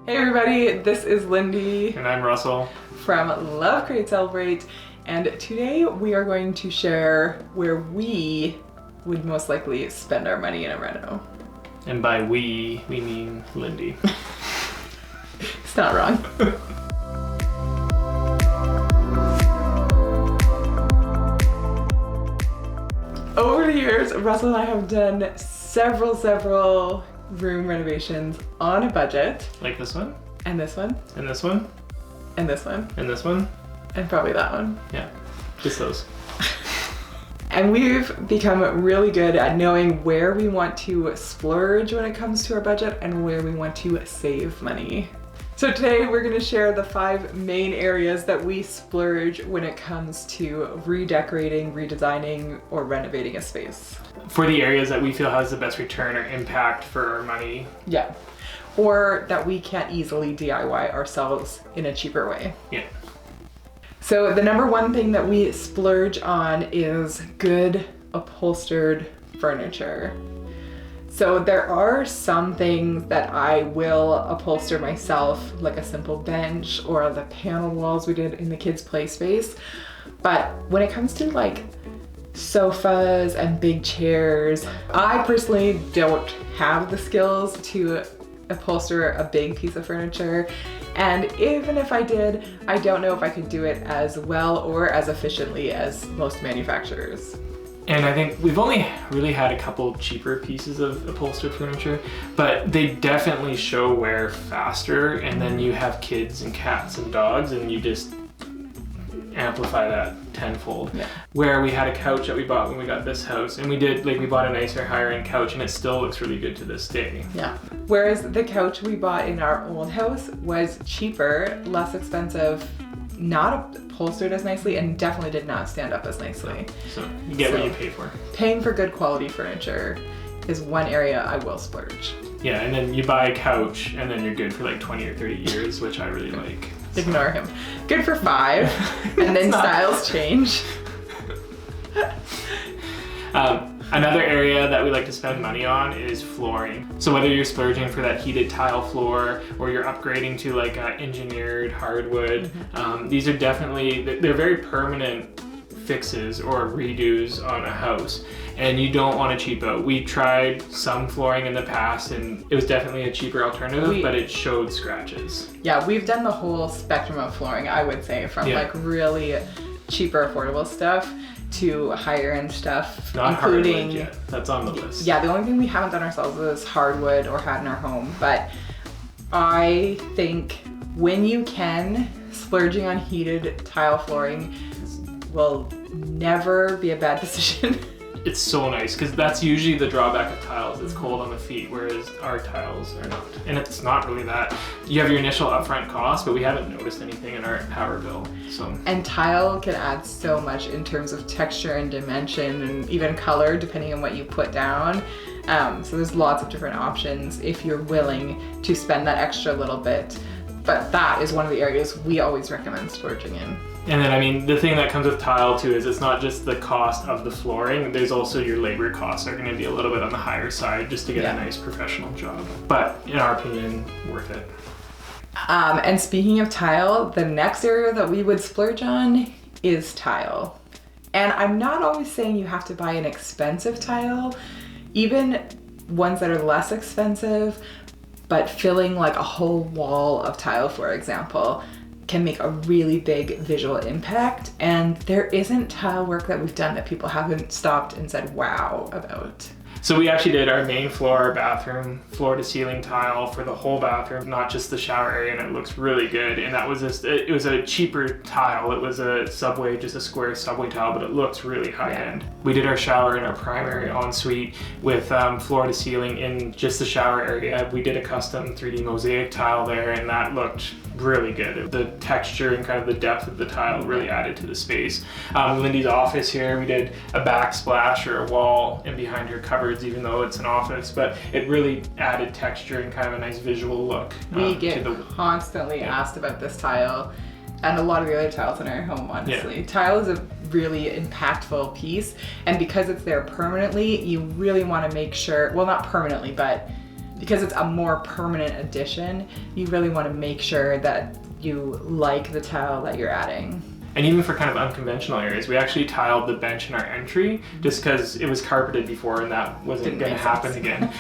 Hey everybody, this is Lindy. And I'm Russell. From Love, Create, Celebrate. And today we are going to share where we would most likely spend our money in a reno. And by we mean Lindy. It's not wrong. Over the years, Russell and I have done several room renovations on a budget. Like this one? And this one. And this one? And this one. And this one? And probably that one. Yeah, just those. And we've become really good at knowing where we want to splurge when it comes to our budget and where we want to save money. So today we're going to share the 5 main areas that we splurge when it comes to redecorating, redesigning, or renovating a space. For the areas that we feel has the best return or impact for our money. Yeah. Or that we can't easily DIY ourselves in a cheaper way. Yeah. So the number one thing that we splurge on is good upholstered furniture. So there are some things that I will upholster myself, like a simple bench or the panel walls we did in the kids' play space. But when it comes to like sofas and big chairs, I personally don't have the skills to upholster a big piece of furniture. And even if I did, I don't know if I could do it as well or as efficiently as most manufacturers. And I think we've only really had a couple cheaper pieces of upholstered furniture, but they definitely show wear faster, and then you have kids and cats and dogs and you just amplify that tenfold. Yeah. Where we had a couch that we bought when we got this house, and we bought a nicer, higher end couch, and it still looks really good to this day. Yeah. Whereas the couch we bought in our old house was cheaper, less expensive, not upholstered as nicely, and definitely did not stand up as nicely. So you get what you pay for. Paying for good quality furniture is one area I will splurge. Yeah, and then you buy a couch, and then you're good for like 20 or 30 years, which I really like. Ignore him. Good for 5, and then styles change. Another area that we like to spend money on is flooring. So whether you're splurging for that heated tile floor or you're upgrading to like engineered hardwood, these are definitely, they're very permanent fixes or redos on a house, and you don't want to cheap out. We tried some flooring in the past and it was definitely a cheaper alternative, but it showed scratches. Yeah, we've done the whole spectrum of flooring, I would say, from like really cheaper affordable stuff to higher end stuff, not including hardwood yet. That's on the list. Yeah, the only thing we haven't done ourselves is hardwood or had in our home, but I think when you can, splurging on heated tile flooring will never be a bad decision. It's so nice because that's usually the drawback of tiles. It's cold on the feet, whereas our tiles are not. And it's not really that. You have your initial upfront cost, but we haven't noticed anything in our power bill. So. And tile can add so much in terms of texture and dimension and even color, depending on what you put down. So there's lots of different options if you're willing to spend that extra little bit. But that is one of the areas we always recommend splurging in. And then, I mean, the thing that comes with tile too is it's not just the cost of the flooring, there's also your labor costs are going to be a little bit on the higher side just to get a nice professional job. But in our opinion, worth it. And speaking of tile, the next area that we would splurge on is tile. And I'm not always saying you have to buy an expensive tile, even ones that are less expensive, but filling like a whole wall of tile, for example, can make a really big visual impact. And there isn't tile work that we've done that people haven't stopped and said wow about. So we actually did our main floor, our bathroom, floor to ceiling tile for the whole bathroom, not just the shower area, and it looks really good. And that was just, it was a cheaper tile. It was a subway, just a square subway tile, but it looks really high end. We did our shower in our primary ensuite with floor to ceiling in just the shower area. We did a custom 3D mosaic tile there, and that looked really good. The texture and kind of the depth of the tile really added to the space. Lindy's office here, we did a backsplash or a wall in behind her cupboards, even though it's an office, but it really added texture and kind of a nice visual look. We get constantly asked about this tile and a lot of the other tiles in our home, honestly. Yeah. Tile is a really impactful piece, and because it's there permanently, you really want to make sure, well, not permanently, but because it's a more permanent addition, you really want to make sure that you like the tile that you're adding. And even for kind of unconventional areas, we actually tiled the bench in our entry just because it was carpeted before and that wasn't going to happen again.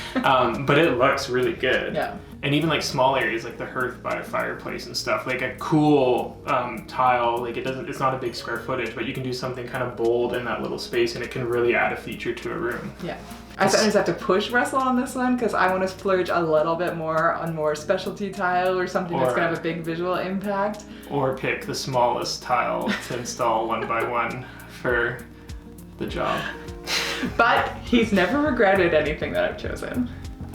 But it looks really good. Yeah. And even like small areas like the hearth by a fireplace and stuff, like a cool tile, like it's not a big square footage, but you can do something kind of bold in that little space and it can really add a feature to a room. Yeah. I sometimes have to push Russell on this one because I want to splurge a little bit more on more specialty tile or something that's going to have a big visual impact. Or pick the smallest tile to install one by one for the job. But he's never regretted anything that I've chosen.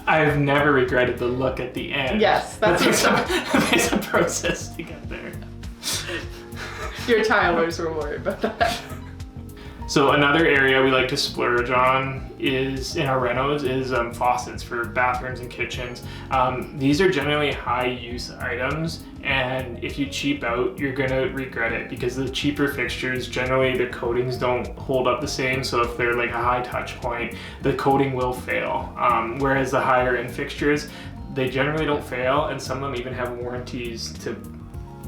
I've never regretted the look at the end. Yes, that's there's a process to get there. Your tilers were worried about that. So another area we like to splurge on is in our renos is faucets for bathrooms and kitchens. These are generally high use items, and if you cheap out, you're gonna regret it because the cheaper fixtures, generally the coatings don't hold up the same. So if they're like a high touch point, the coating will fail. Whereas the higher end fixtures, they generally don't fail, and some of them even have warranties to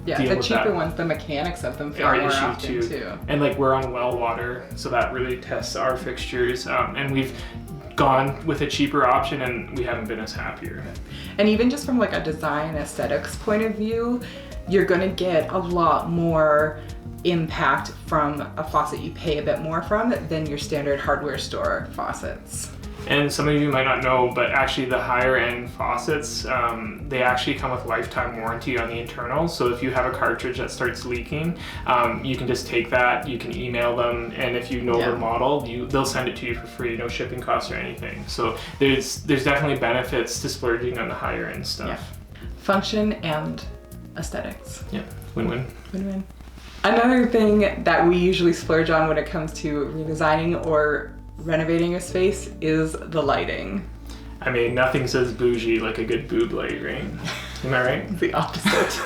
the cheaper ones, the mechanics of them fail more often too. And like we're on well water, so that really tests our fixtures. And we've gone with a cheaper option and we haven't been as happier. And even just from like a design aesthetics point of view, you're gonna get a lot more impact from a faucet you pay a bit more from than your standard hardware store faucets. And some of you might not know, but actually the higher end faucets, they actually come with lifetime warranty on the internals. So if you have a cartridge that starts leaking, you can just take that, you can email them, and if you know the model, they'll send it to you for free, no shipping costs or anything. So there's definitely benefits to splurging on the higher end stuff. Yeah. Function and aesthetics. Yeah, win-win. Win-win. Another thing that we usually splurge on when it comes to redesigning or renovating a space is the lighting. I mean, nothing says bougie like a good boob light, right? Am I right? The opposite.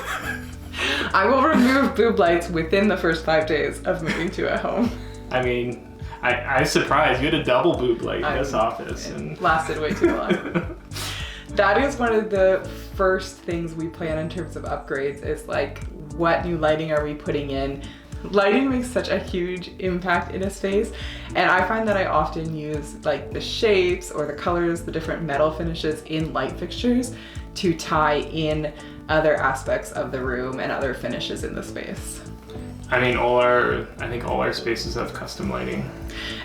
I will remove boob lights within the first 5 days of moving to a home. I mean, I was surprised. You had a double boob light in this office. And lasted way too long. That is one of the first things we plan in terms of upgrades is like, what new lighting are we putting in? Lighting makes such a huge impact in a space, and I find that I often use like the shapes or the colors, the different metal finishes in light fixtures to tie in other aspects of the room and other finishes in the space. I mean, I think all our spaces have custom lighting.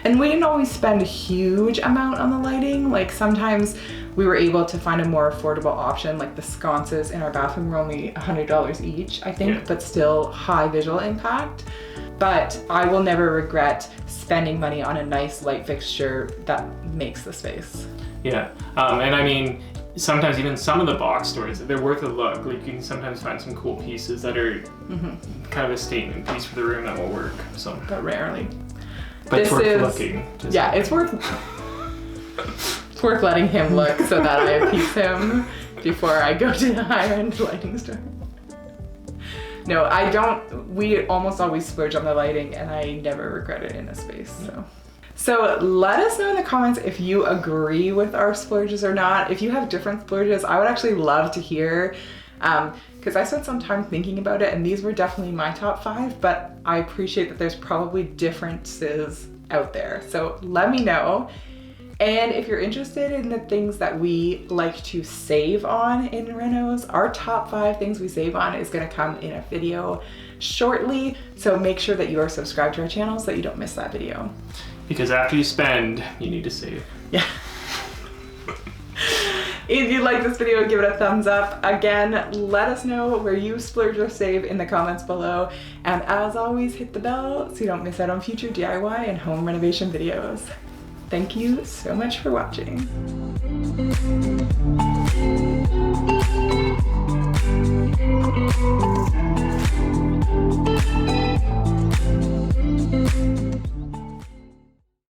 And we didn't always spend a huge amount on the lighting. Like sometimes we were able to find a more affordable option, like the sconces in our bathroom were only $100 each, I think, but still high visual impact. But I will never regret spending money on a nice light fixture that makes the space. Yeah, and I mean, sometimes even some of the box stores, they're worth a look. Like you can sometimes find some cool pieces that are kind of a statement piece for the room that will work. So, but rarely. But it's worth looking. Yeah, it's worth. It's worth letting him look so that I appease him before I go to the higher end lighting store. No, I don't. We almost always splurge on the lighting, and I never regret it in a space. So let us know in the comments if you agree with our splurges or not. If you have different splurges, I would actually love to hear, because I spent some time thinking about it, and these were definitely my top 5, but I appreciate that there's probably differences out there. So let me know. And if you're interested in the things that we like to save on in renos, our top 5 things we save on is gonna come in a video shortly. So make sure that you are subscribed to our channel so that you don't miss that video. Because after you spend, you need to save. Yeah. If you like this video, give it a thumbs up. Again, let us know where you splurge or save in the comments below. And as always, hit the bell so you don't miss out on future DIY and home renovation videos. Thank you so much for watching.